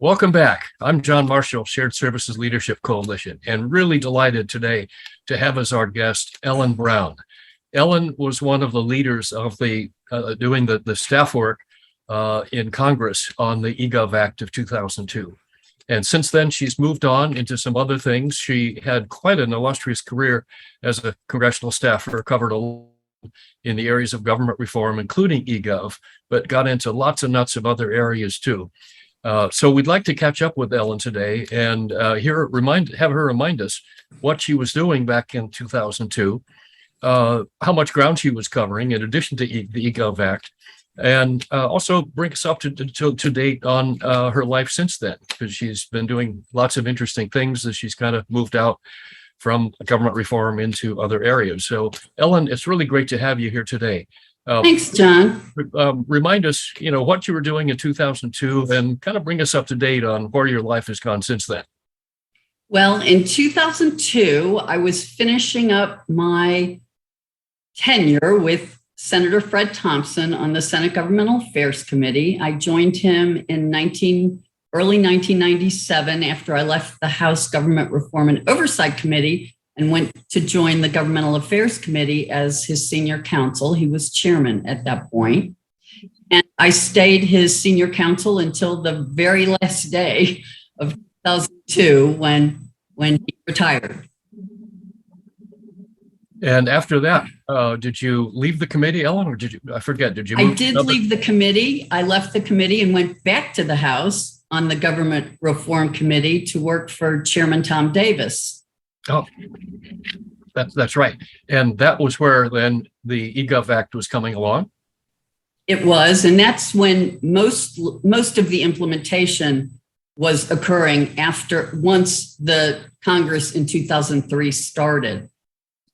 Welcome back. I'm John Marshall, Shared Services Leadership Coalition, and really delighted today to have as our guest Ellen Brown. Ellen was one of the leaders of doing the staff work in Congress on the eGov Act of 2002. And since then, she's moved on into some other things. She had quite an illustrious career as a congressional staffer, covered in the areas of government reform, including eGov, but got into lots and lots of other areas too. So we'd like to catch up with Ellen today and have her remind us what she was doing back in 2002, how much ground she was covering in addition to the eGov Act, and also bring us up to date on her life since then, because she's been doing lots of interesting things as she's kind of moved out from government reform into other areas. So Ellen, it's really great to have you here today. Thanks, John. Remind us, what you were doing in 2002 and kind of bring us up to date on where your life has gone since then. Well, in 2002, I was finishing up my tenure with Senator Fred Thompson on the Senate Governmental Affairs Committee. I joined him in early 1997 after I left the House Government Reform and Oversight Committee and went to join the Governmental Affairs Committee as his senior counsel. He was chairman at that point. And I stayed his senior counsel until the very last day of 2002 when he retired. And after that, did you leave the committee, Ellen, or did you? I forget. Did you? I did leave the committee. I left the committee and went back to the House on the Government Reform Committee to work for Chairman Tom Davis. Oh, that's right. And that was where then the eGov Act was coming along. It was, and that's when most of the implementation was occurring once the Congress in 2003 started.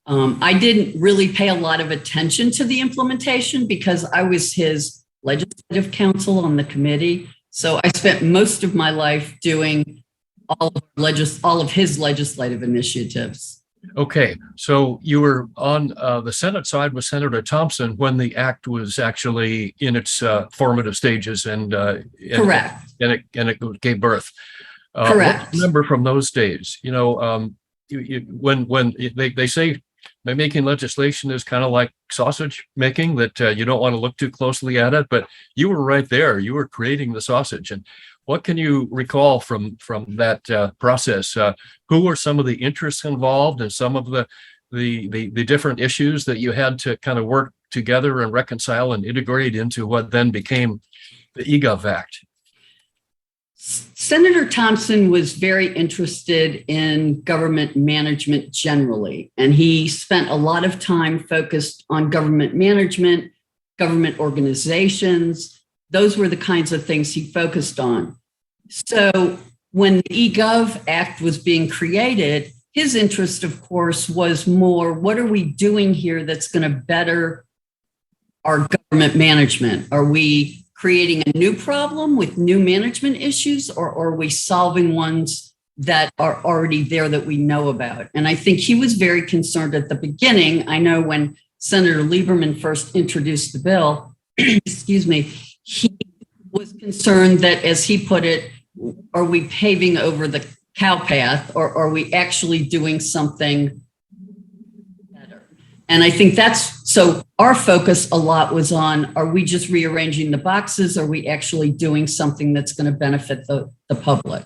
I didn't really pay a lot of attention to the implementation because I was his legislative counsel on the committee. So I spent most of my life doing all of his legislative initiatives. Okay, so you were on the Senate side with Senator Thompson when the act was actually in its formative stages, and correct, and it gave birth. Correct. What do you remember from those days? When they say making legislation is kind of like sausage making, that you don't want to look too closely at it, but you were right there. You were creating the sausage. And what can you recall from that process? Who were some of the interests involved and some of the different issues that you had to kind of work together and reconcile and integrate into what then became the eGov Act? Senator Thompson was very interested in government management generally, and he spent a lot of time focused on government management, government organizations. Those were the kinds of things he focused on. So when the eGov Act was being created, his interest, of course, was more, what are we doing here that's going to better our government management? Are we creating a new problem with new management issues, or are we solving ones that are already there that we know about? And I think he was very concerned at the beginning. I know when Senator Lieberman first introduced the bill, excuse me, he was concerned that, as he put it, are we paving over the cow path, or are we actually doing something better? And I think so our focus a lot was on, are we just rearranging the boxes? Are we actually doing something that's going to benefit the public?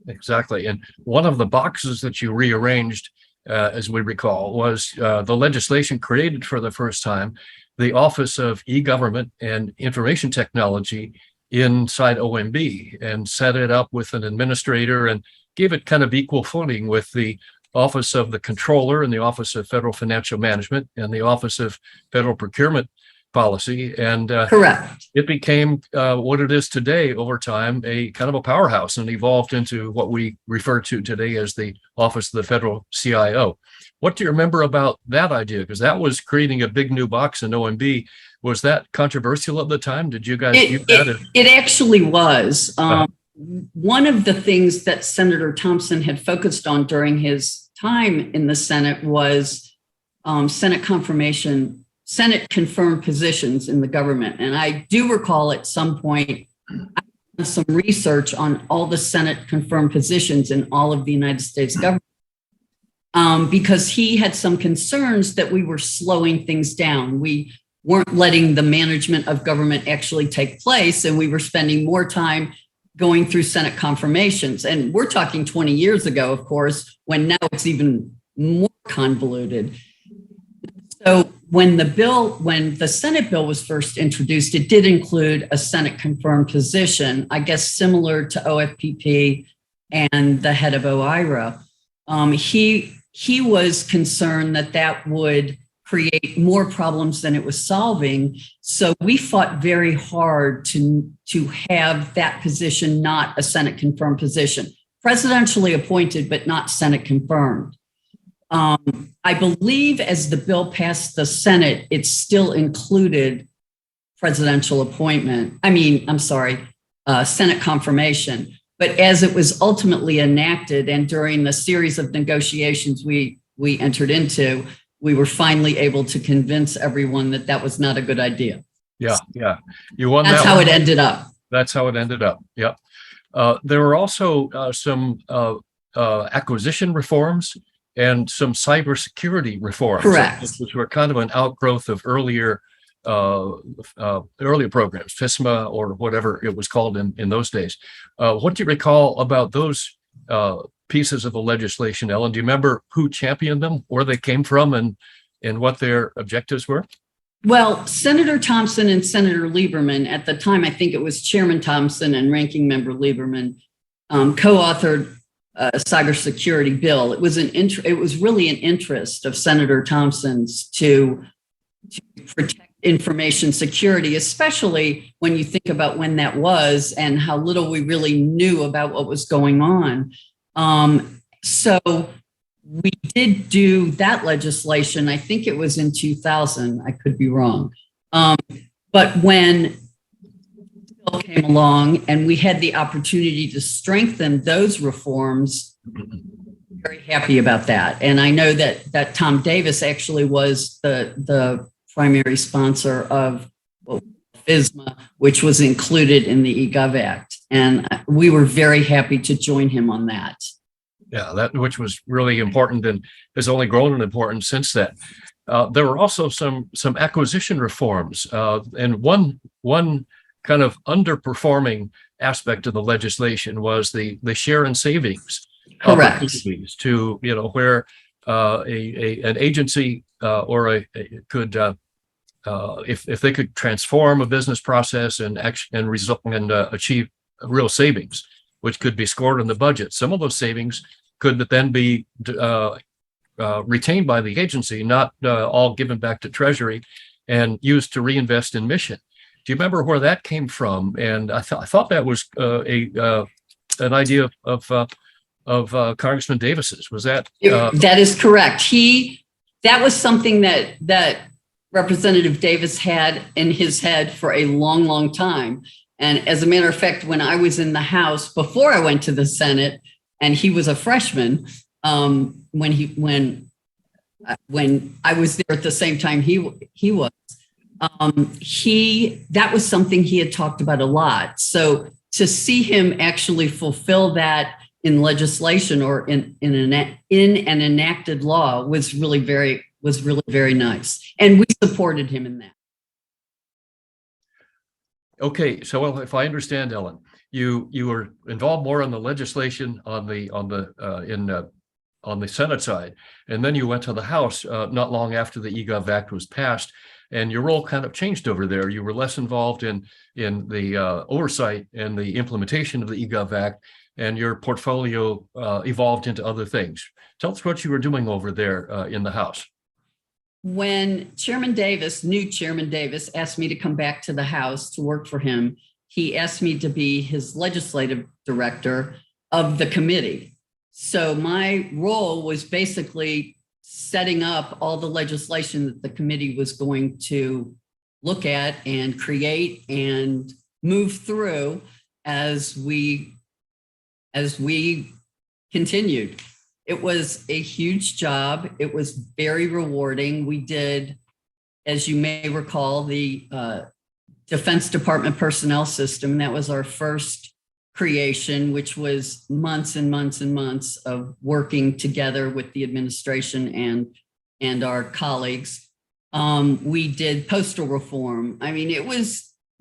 Exactly. And one of the boxes that you rearranged, as we recall, was the legislation created for the first time the Office of E-Government and Information Technology inside OMB, and set it up with an administrator and gave it kind of equal footing with the Office of the Controller and the Office of Federal Financial Management and the Office of Federal Procurement Policy. And correct, it became what it is today over time, a kind of a powerhouse, and evolved into what we refer to today as the Office of the Federal CIO. What do you remember about that idea? Because that was creating a big new box in OMB. Was that controversial at the time? Did you guys view that? It actually was. One of the things that Senator Thompson had focused on during his time in the Senate was Senate confirmed positions in the government. And I do recall at some point, I some research on all the Senate confirmed positions in all of the United States government, because he had some concerns that we were slowing things down. We weren't letting the management of government actually take place, and we were spending more time going through Senate confirmations. And we're talking 20 years ago, of course, when now it's even more convoluted. So when the Senate bill was first introduced, it did include a Senate confirmed position, I guess similar to OFPP and the head of OIRA. He was concerned that that would create more problems than it was solving. So we fought very hard to have that position not a Senate confirmed position, presidentially appointed, but not Senate confirmed. I believe as the bill passed the Senate, it still included presidential appointment. Senate confirmation. But as it was ultimately enacted and during the series of negotiations we entered into, we were finally able to convince everyone that that was not a good idea. Yeah. You won. That's how it ended up. That's how it ended up. Yep. There were also some acquisition reforms and some cybersecurity reforms. Correct. Which were kind of an outgrowth of earlier programs, FISMA or whatever it was called in those days. What do you recall about those pieces of the legislation, Ellen? Do you remember who championed them, where they came from, and what their objectives were? Well, Senator Thompson and Senator Lieberman, at the time, I think it was Chairman Thompson and Ranking Member Lieberman, co-authored a cybersecurity bill. It was really an interest of Senator Thompson's to protect information security, especially when you think about when that was and how little we really knew about what was going on. So we did do that legislation. I think it was in 2000. I could be wrong. But when the bill came along and we had the opportunity to strengthen those reforms, very happy about that. And I know that Tom Davis actually was the primary sponsor of FISMA, which was included in the eGov Act. And we were very happy to join him on that. Yeah, that which was really important and has only grown in importance since then. There were also some acquisition reforms, and one kind of underperforming aspect of the legislation was the share and savings. Correct. To where an agency could if they could transform a business process and achieve real savings, which could be scored in the budget. Some of those savings could then be retained by the agency, not all given back to Treasury and used to reinvest in mission. Do you remember where that came from? And I thought that was an idea of Congressman Davis's. Was that? That is correct. That was something that Representative Davis had in his head for a long, long time. And as a matter of fact, when I was in the House before I went to the Senate, and he was a freshman, when I was there at the same time he was, that was something he had talked about a lot. So to see him actually fulfill that in legislation or in an enacted law was really very nice, and we supported him in that. Okay, so if I understand, Ellen, you were involved more on the legislation on the Senate side, and then you went to the House not long after the eGov Act was passed, and your role kind of changed over there. You were less involved in the oversight and the implementation of the eGov Act, and your portfolio evolved into other things. Tell us what you were doing over there in the House. When new Chairman Davis asked me to come back to the House to work for him, he asked me to be his legislative director of the committee. So my role was basically setting up all the legislation that the committee was going to look at and create and move through as we continued. It was a huge job. It was very rewarding. We did, as you may recall, the Defense Department personnel system. That was our first creation, which was months and months and months of working together with the administration and our colleagues. We did postal reform. I mean,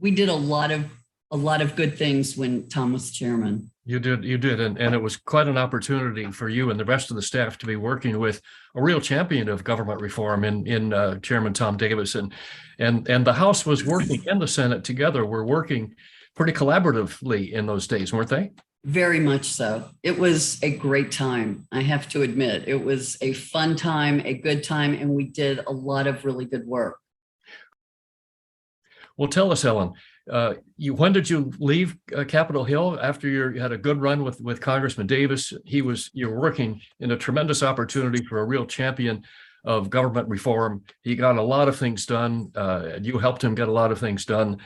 we did a lot of good things when Tom was chairman. You did. And it was quite an opportunity for you and the rest of the staff to be working with a real champion of government reform in Chairman Tom Davis. And the House was working and the Senate together were working pretty collaboratively in those days, weren't they? Very much so. It was a great time, I have to admit. It was a fun time, a good time, and we did a lot of really good work. Well, tell us, Ellen, when did you leave Capitol Hill after you had a good run with Congressman Davis? You're working in a tremendous opportunity for a real champion of government reform. He got a lot of things done. You helped him get a lot of things done.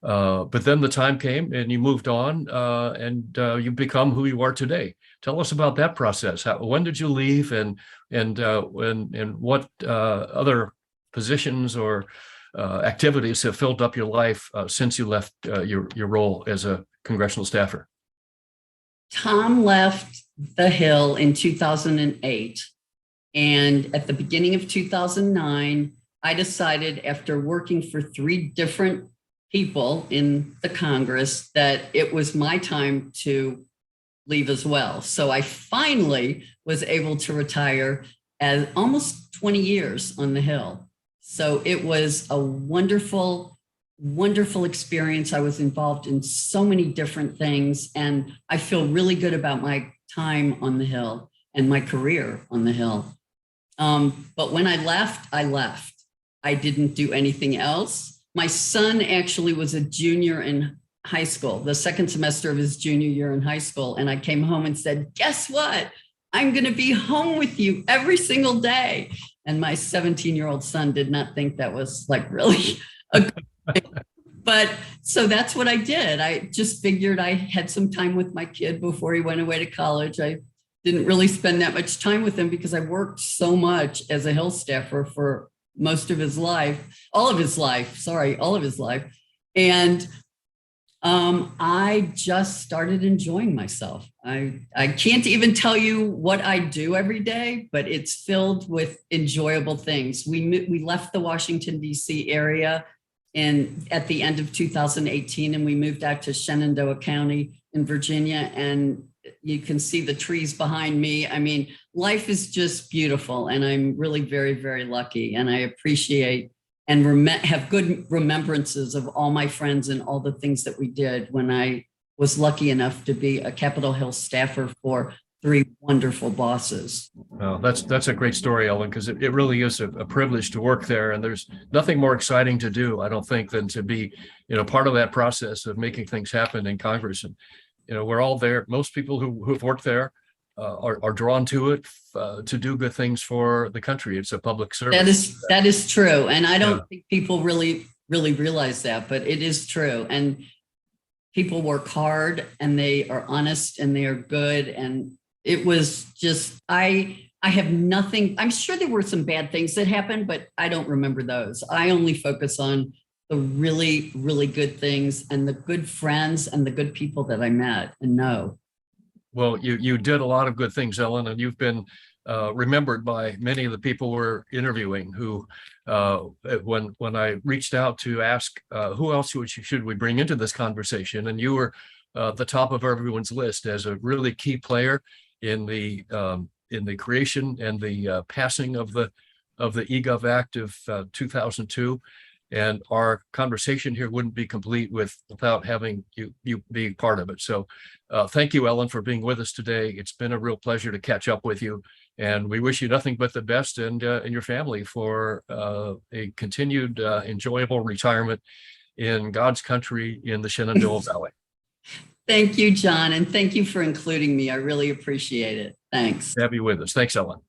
But then the time came and you moved on and you've become who you are today. Tell us about that process. When did you leave and what other positions or activities have filled up your life since you left your role as a congressional staffer? Tom left the Hill in 2008. And at the beginning of 2009, I decided, after working for 3 different people in the Congress, that it was my time to leave as well. So I finally was able to retire at almost 20 years on the Hill. So it was a wonderful, wonderful experience. I was involved in so many different things, and I feel really good about my time on the Hill and my career on the Hill. But when I left, I left. I didn't do anything else. My son actually was a junior in high school, the second semester of his junior year in high school. And I came home and said, guess what? I'm going to be home with you every single day. And my 17-year-old son did not think that was like really a good thing. But so that's what I did. I just figured I had some time with my kid before he went away to college. I didn't really spend that much time with him because I worked so much as a Hill staffer for most of his life, all of his life. And I just started enjoying myself. I can't even tell you what I do every day, but it's filled with enjoyable things. We left the Washington, D.C. area at the end of 2018, and we moved out to Shenandoah County in Virginia. And you can see the trees behind me. I mean, life is just beautiful, and I'm really very, very lucky. And I appreciate and have good remembrances of all my friends and all the things that we did when I was lucky enough to be a Capitol Hill staffer for 3 wonderful bosses. Well, that's a great story, Ellen, because it really is a privilege to work there. And there's nothing more exciting to do, I don't think, than to be, part of that process of making things happen in Congress. And, we're all there. Most people who've worked there are drawn to it to do good things for the country. It's a public service. That is true. And I don't think people really realize that, but it is true. And people work hard and they are honest and they are good. And it was just, I have nothing. I'm sure there were some bad things that happened, but I don't remember those. I only focus on the really, really good things and the good friends and the good people that I met and know. Well, you did a lot of good things, Ellen, and you've been remembered by many of the people we're interviewing who, when I reached out to ask who else should we bring into this conversation, and you were the top of everyone's list as a really key player in the creation and the passing of the eGov Act of 2002. And our conversation here wouldn't be complete without having you being part of it. So thank you, Ellen, for being with us today. It's been a real pleasure to catch up with you. And we wish you nothing but the best and your family for a continued enjoyable retirement in God's country in the Shenandoah Valley. Thank you, John. And thank you for including me. I really appreciate it. Thanks. Have you with us. Thanks, Ellen.